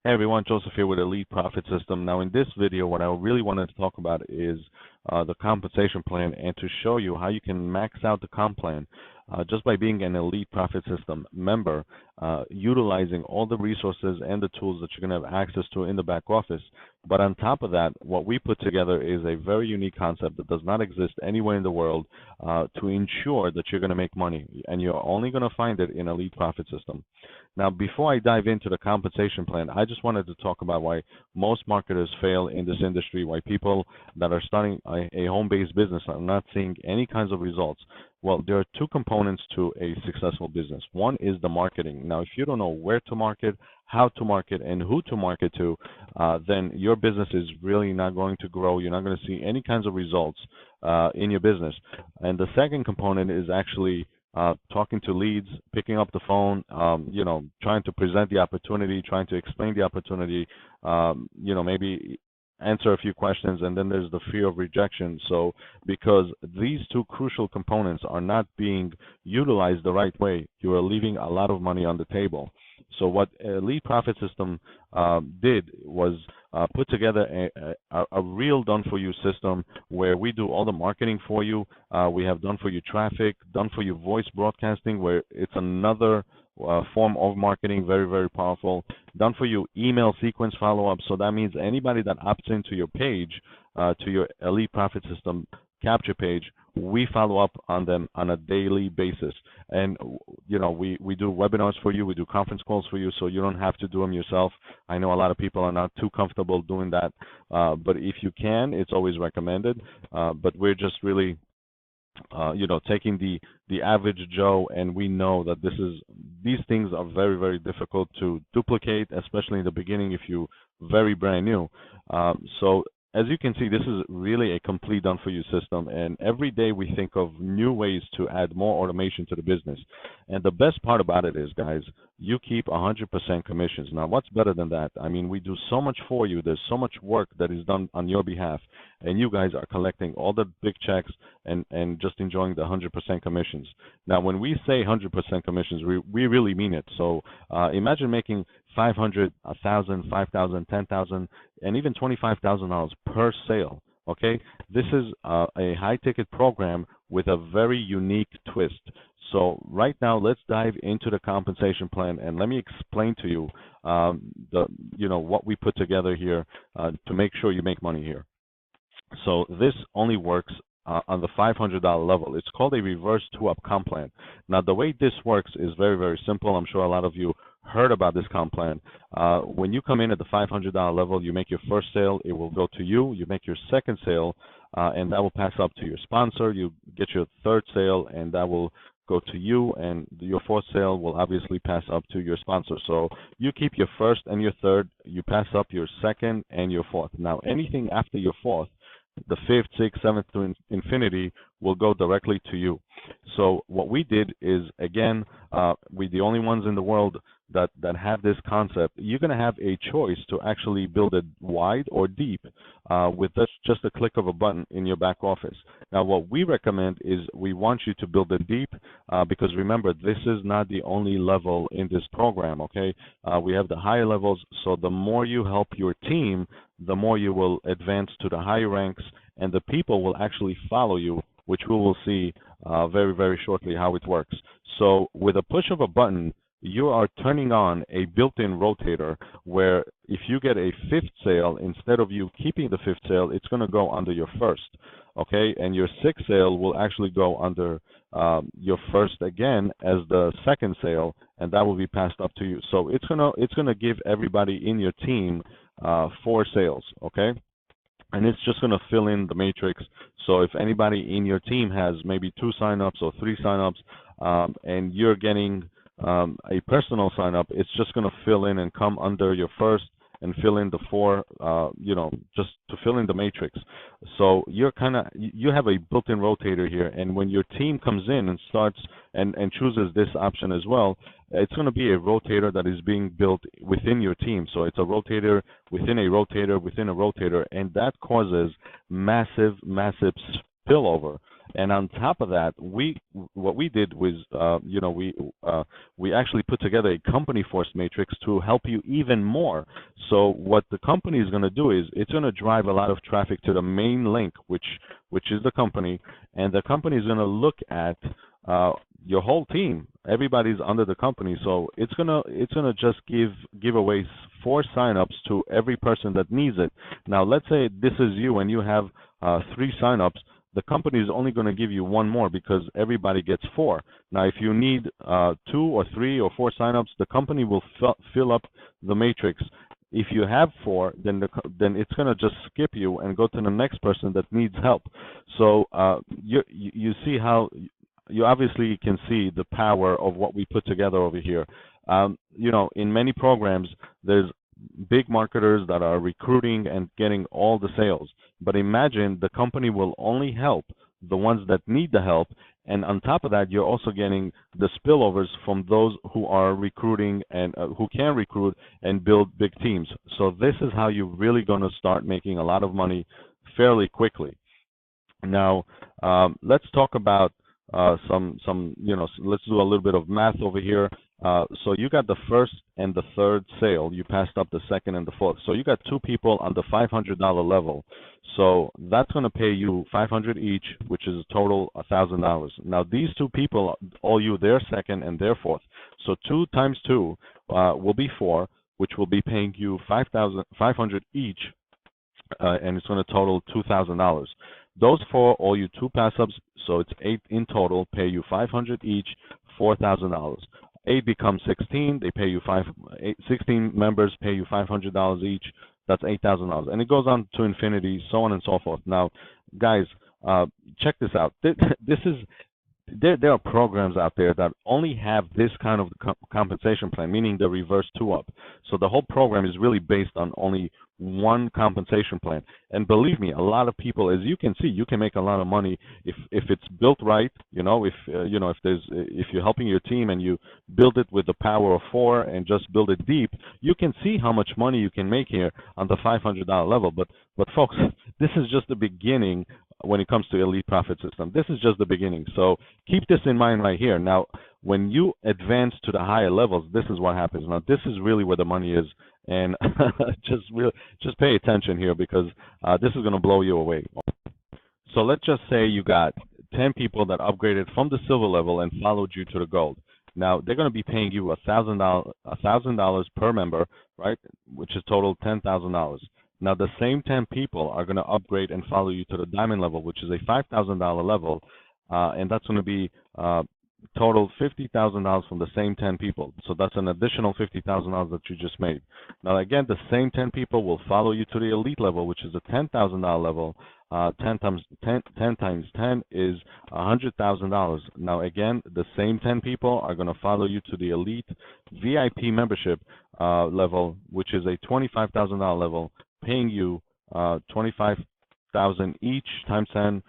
Hey everyone, Joseph here with Elite Profit System. Now in this video, what I really wanted to talk about is the compensation plan and to show you how you can max out the comp plan just by being an Elite Profit System member, utilizing all the resources and the tools that you're going to have access to in the back office. But on top of that, what we put together is a very unique concept that does not exist anywhere in the world to ensure that you're going to make money, and you're only going to find it in Elite Profit System. Now, before I dive into the compensation plan, I just wanted to talk about why most marketers fail in this industry, why people that are starting a home-based business are not seeing any kinds of results. Well, there are two components to a successful business. One is the marketing. Now, if you don't know where to market, how to market, and who to market to, then your business is really not going to grow. You're not going to see any kinds of results in your business. And the second component is actually talking to leads, picking up the phone, trying to present the opportunity, trying to explain the opportunity, maybe answer a few questions, and then there's the fear of rejection. So because these two crucial components are not being utilized the right way, you are leaving a lot of money on the table. So what Elite Profit System did was put together a real done-for-you system where we do all the marketing for you. We have done-for-you traffic, done-for-you voice broadcasting, where it's another form of marketing, very, very powerful. Done-for-you email sequence follow-up. So that means anybody that opts into your page, to your Elite Profit System capture page, we follow up on them on a daily basis. And, we do webinars for you, we do conference calls for you, so you don't have to do them yourself. I know a lot of people are not too comfortable doing that, but if you can, it's always recommended. But we're just really, taking the average Joe, and we know that these things are very, very difficult to duplicate, especially in the beginning if you're very brand new. So as you can see, this is really a complete done-for-you system, and every day we think of new ways to add more automation to the business. And the best part about it is, guys, you keep 100% commissions. Now, what's better than that? I mean, we do so much for you. There's so much work that is done on your behalf, and you guys are collecting all the big checks and just enjoying the 100% commissions. Now, when we say 100% commissions, we really mean it. So imagine making $500, $1,000, $5,000, $10,000, and even $25,000 per sale. Okay, this is a high-ticket program with a very unique twist. So right now, let's dive into the compensation plan, and let me explain to you, what we put together here to make sure you make money here. So this only works on the $500 level. It's called a reverse two-up comp plan. Now, the way this works is very, very simple. I'm sure a lot of you heard about this comp plan. When you come in at the $500 level, you make your first sale, it will go to you. You make your second sale, and that will pass up to your sponsor. You get your third sale, and that will go to you, and your fourth sale will obviously pass up to your sponsor. So you keep your first and your third, you pass up your second and your fourth. Now, anything after your fourth, the fifth, sixth, seventh to infinity, will go directly to you. So what we did is, again, we're the only ones in the world that have this concept. You're going to have a choice to actually build it wide or deep with just a click of a button in your back office. Now, what we recommend is we want you to build it deep because remember, this is not the only level in this program, okay? We have the higher levels, so the more you help your team, the more you will advance to the higher ranks, and the people will actually follow you, which we will see very, very shortly how it works. So with a push of a button, you are turning on a built-in rotator where if you get a fifth sale, instead of you keeping the fifth sale, it's going to go under your first, okay? And your sixth sale will actually go under your first again as the second sale, and that will be passed up to you. So it's gonna give everybody in your team 4 sales, okay? And it's just going to fill in the matrix. So if anybody in your team has maybe 2 signups or 3 signups, and you're getting a personal sign up, it's just going to fill in and come under your first and fill in the 4, just to fill in the matrix. So you have a built-in rotator here, and when your team comes in and starts and chooses this option as well, it's going to be a rotator that is being built within your team. So it's a rotator within a rotator within a rotator, and that causes massive, massive spillover. And on top of that, what we did was, we actually put together a company force matrix to help you even more. So what the company is going to do is it's going to drive a lot of traffic to the main link, which is the company, and the company is going to look at your whole team. Everybody's under the company, so it's gonna just give away 4 signups to every person that needs it. Now, let's say this is you and you have 3 signups. The company is only going to give you 1 more because everybody gets 4. Now, if you need 2 or 3 or 4 signups, the company will fill up the matrix. If you have 4, then it's going to just skip you and go to the next person that needs help. So you see how you obviously can see the power of what we put together over here. In many programs, there's big marketers that are recruiting and getting all the sales. But imagine the company will only help the ones that need the help. And on top of that, you're also getting the spillovers from those who are recruiting and who can recruit and build big teams. So this is how you're really going to start making a lot of money fairly quickly. Now, let's talk about let's do a little bit of math over here. So you got the first and the third sale. You passed up the second and the fourth. So you got 2 people on the $500 level. So that's going to pay you $500 each, which is a total $1,000. Now these 2 people owe you their second and their fourth. So 2 times 2 will be 4, which will be paying you $500 each, and it's going to total $2,000. Those 4 owe you 2 pass-ups, so it's 8 in total, pay you $500 each, $4,000. 8 becomes 16, they pay you 16 members pay you $500 each, that's $8,000. And it goes on to infinity, so on and so forth. Now, guys, check this out. There are programs out there that only have this kind of compensation plan, meaning the reverse 2-up. So the whole program is really based on only one compensation plan. And believe me, a lot of people, as you can see, you can make a lot of money if it's built right. If you're helping your team and you build it with the power of 4 and just build it deep, you can see how much money you can make here on the $500 level. But folks, this is just the beginning. When it comes to Elite Profit System, this is just the beginning. So keep this in mind right here. Now, when you advance to the higher levels, this is what happens. Now, this is really where the money is, and just pay attention here because this is going to blow you away. So let's just say you got 10 people that upgraded from the silver level and followed you to the gold. Now, they're going to be paying you $1,000 per member, right, which is total $10,000. Now, the same 10 people are going to upgrade and follow you to the diamond level, which is a $5,000 level, and that's going to be total $50,000 from the same 10 people. So that's an additional $50,000 that you just made. Now, again, the same 10 people will follow you to the elite level, which is a $10,000 level. 10 times 10 is $100,000. Now, again, the same 10 people are going to follow you to the elite VIP membership level, which is a $25,000 level, paying you $25,000 each times 10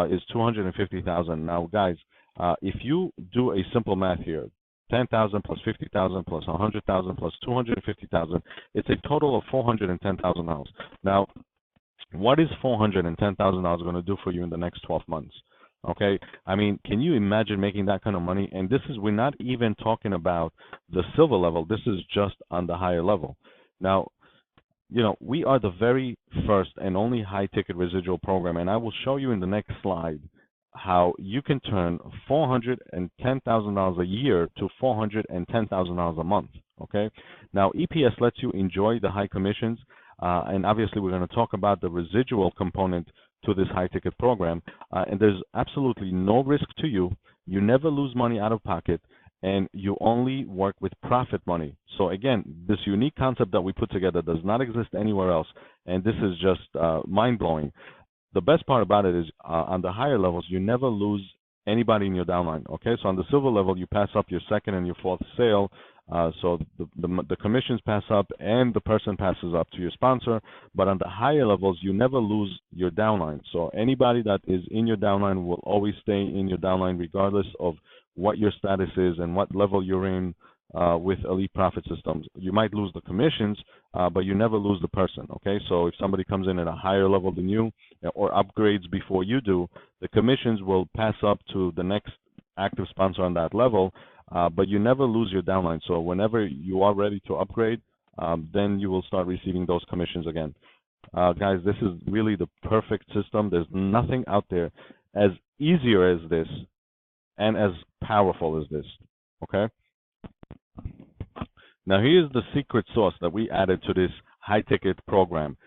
is $250,000. Now, guys, if you do a simple math here, 10,000 plus 50,000 plus 100,000 plus 250,000, it's a total of $410,000. Now, what is $410,000 going to do for you in the next 12 months? Okay, I mean, can you imagine making that kind of money? And we're not even talking about the silver level. This is just on the higher level. Now, we are the very first and only high-ticket residual program, and I will show you in the next slide how you can turn $410,000 a year to $410,000 a month, okay? Now, EPS lets you enjoy the high commissions, and obviously we're going to talk about the residual component to this high-ticket program, and there's absolutely no risk to you. You never lose money out of pocket, and you only work with profit money. So again, this unique concept that we put together does not exist anywhere else, and this is just mind-blowing. The best part about it is on the higher levels, you never lose anybody in your downline, okay? So on the silver level, you pass up your second and your fourth sale, so the commissions pass up and the person passes up to your sponsor, but on the higher levels, you never lose your downline. So anybody that is in your downline will always stay in your downline regardless of what your status is and what level you're in, with Elite Profit Systems. You might lose the commissions, but you never lose the person. Okay, so if somebody comes in at a higher level than you or upgrades before you do, the commissions will pass up to the next active sponsor on that level, but you never lose your downline. So whenever you are ready to upgrade, then you will start receiving those commissions again. Guys, this is really the perfect system. There's nothing out there as easier as this and as powerful as this. Okay? Now here's the secret sauce that we added to this high-ticket program.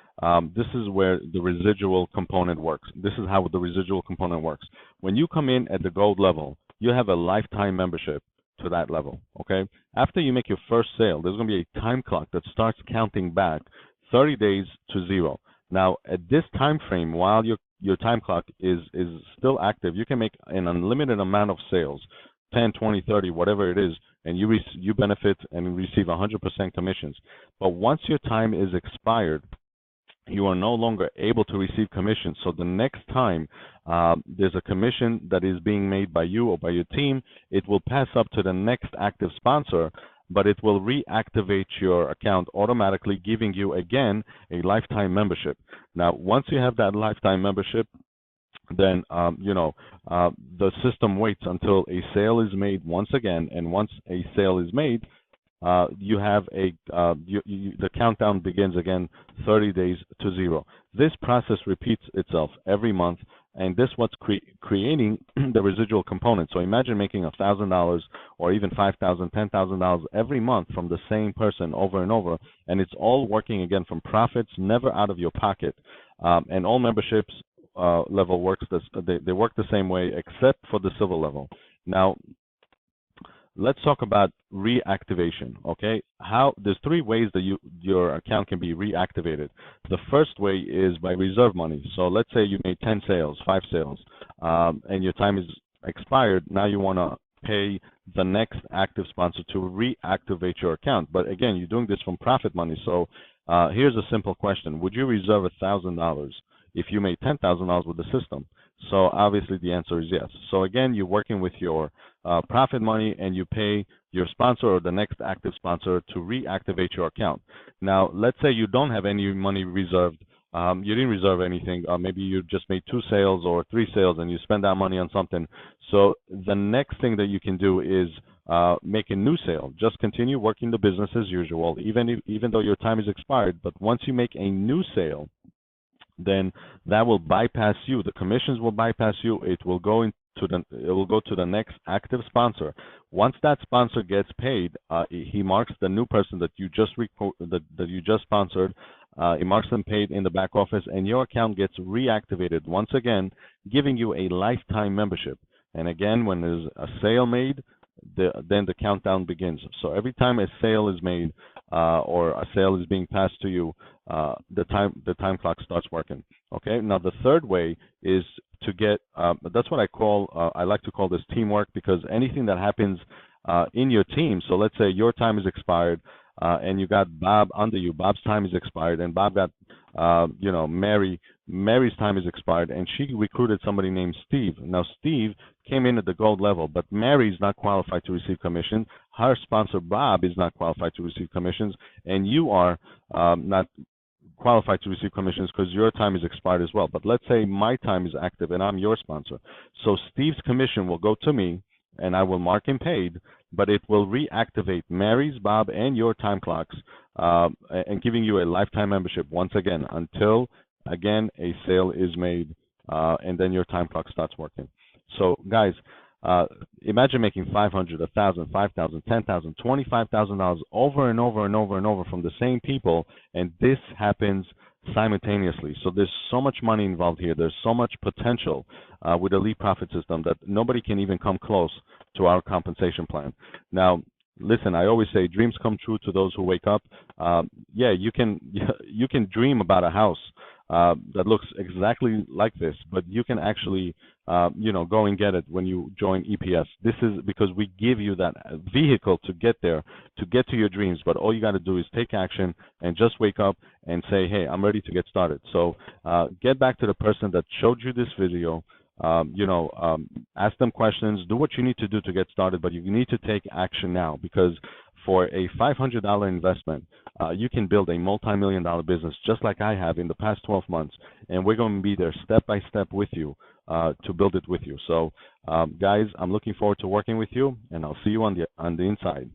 This is where the residual component works. This is how the residual component works. When you come in at the gold level, you have a lifetime membership to that level. Okay? After you make your first sale, there's going to be a time clock that starts counting back 30 days to zero. Now, at this time frame, while your time clock is still active, you can make an unlimited amount of sales, 10, 20, 30, whatever it is, and you benefit and receive 100% commissions. But once your time is expired, you are no longer able to receive commissions. So the next time there's a commission that is being made by you or by your team, it will pass up to the next active sponsor, but it will reactivate your account automatically, giving you, again, a lifetime membership. Now, once you have that lifetime membership, then the system waits until a sale is made once again, and once a sale is made, you have the countdown begins again, 30 days to zero. This process repeats itself every month, and this what's creating the residual component. So imagine making $1,000 or even $5,000, $10,000 every month from the same person over and over, and it's all working again from profits, never out of your pocket. And all memberships level works they work the same way except for the silver level. Now, let's talk about reactivation. Okay, there's three ways that your account can be reactivated. The first way is by reserve money. So let's say you made 10 sales, 5 sales, and your time is expired. Now you want to pay the next active sponsor to reactivate your account. But again, you're doing this from profit money. So here's a simple question: would you reserve $1,000 if you made $10,000 with the system? So obviously the answer is yes. So again, you're working with your profit money, and you pay your sponsor or the next active sponsor to reactivate your account. Now, let's say you don't have any money reserved. You didn't reserve anything. Maybe you just made 2 sales or 3 sales, and you spend that money on something. So the next thing that you can do is make a new sale. Just continue working the business as usual, even though your time is expired. But once you make a new sale, then that will bypass you. The commissions will bypass you. It will go to the next active sponsor. Once that sponsor gets paid, he marks the new person that you just sponsored. He marks them paid in the back office, and your account gets reactivated once again, giving you a lifetime membership. And again, when there's a sale made, then the countdown begins. So every time a sale is made or a sale is being passed to you, the time clock starts working. Okay. Now the third way is to get. That's what I like to call this teamwork, because anything that happens in your team. So let's say your time is expired, and you got Bob under you. Bob's time is expired, and Bob got Mary. Mary's time is expired, and she recruited somebody named Steve. Now, Steve came in at the gold level, but Mary's not qualified to receive commission. Her sponsor, Bob, is not qualified to receive commissions, and you are not qualified to receive commissions because your time is expired as well. But let's say my time is active, and I'm your sponsor. So Steve's commission will go to me, and I will mark him paid, but it will reactivate Mary's, Bob, and your time clocks, and giving you a lifetime membership once again until, again, a sale is made, and then your time clock starts working. So, guys, imagine making $500, $1,000, $5,000, $10,000, $25,000 over and over and over and over from the same people, and this happens simultaneously. So there's so much money involved here. There's so much potential with Elite Profit System that nobody can even come close to our compensation plan. Now, listen, I always say dreams come true to those who wake up. Yeah, you can dream about a house that looks exactly like this, but you can actually go and get it when you join EPS. This is because we give you that vehicle to get there, to get to your dreams. But all you got to do is take action and just wake up and say, hey, I'm ready to get started. So get back to the person that showed you this video. Ask them questions, do what you need to do to get started, but you need to take action now, because for a $500 investment, you can build a multi-million-dollar business just like I have in the past 12 months, and we're going to be there step by step with you to build it with you. So, guys, I'm looking forward to working with you, and I'll see you on the inside.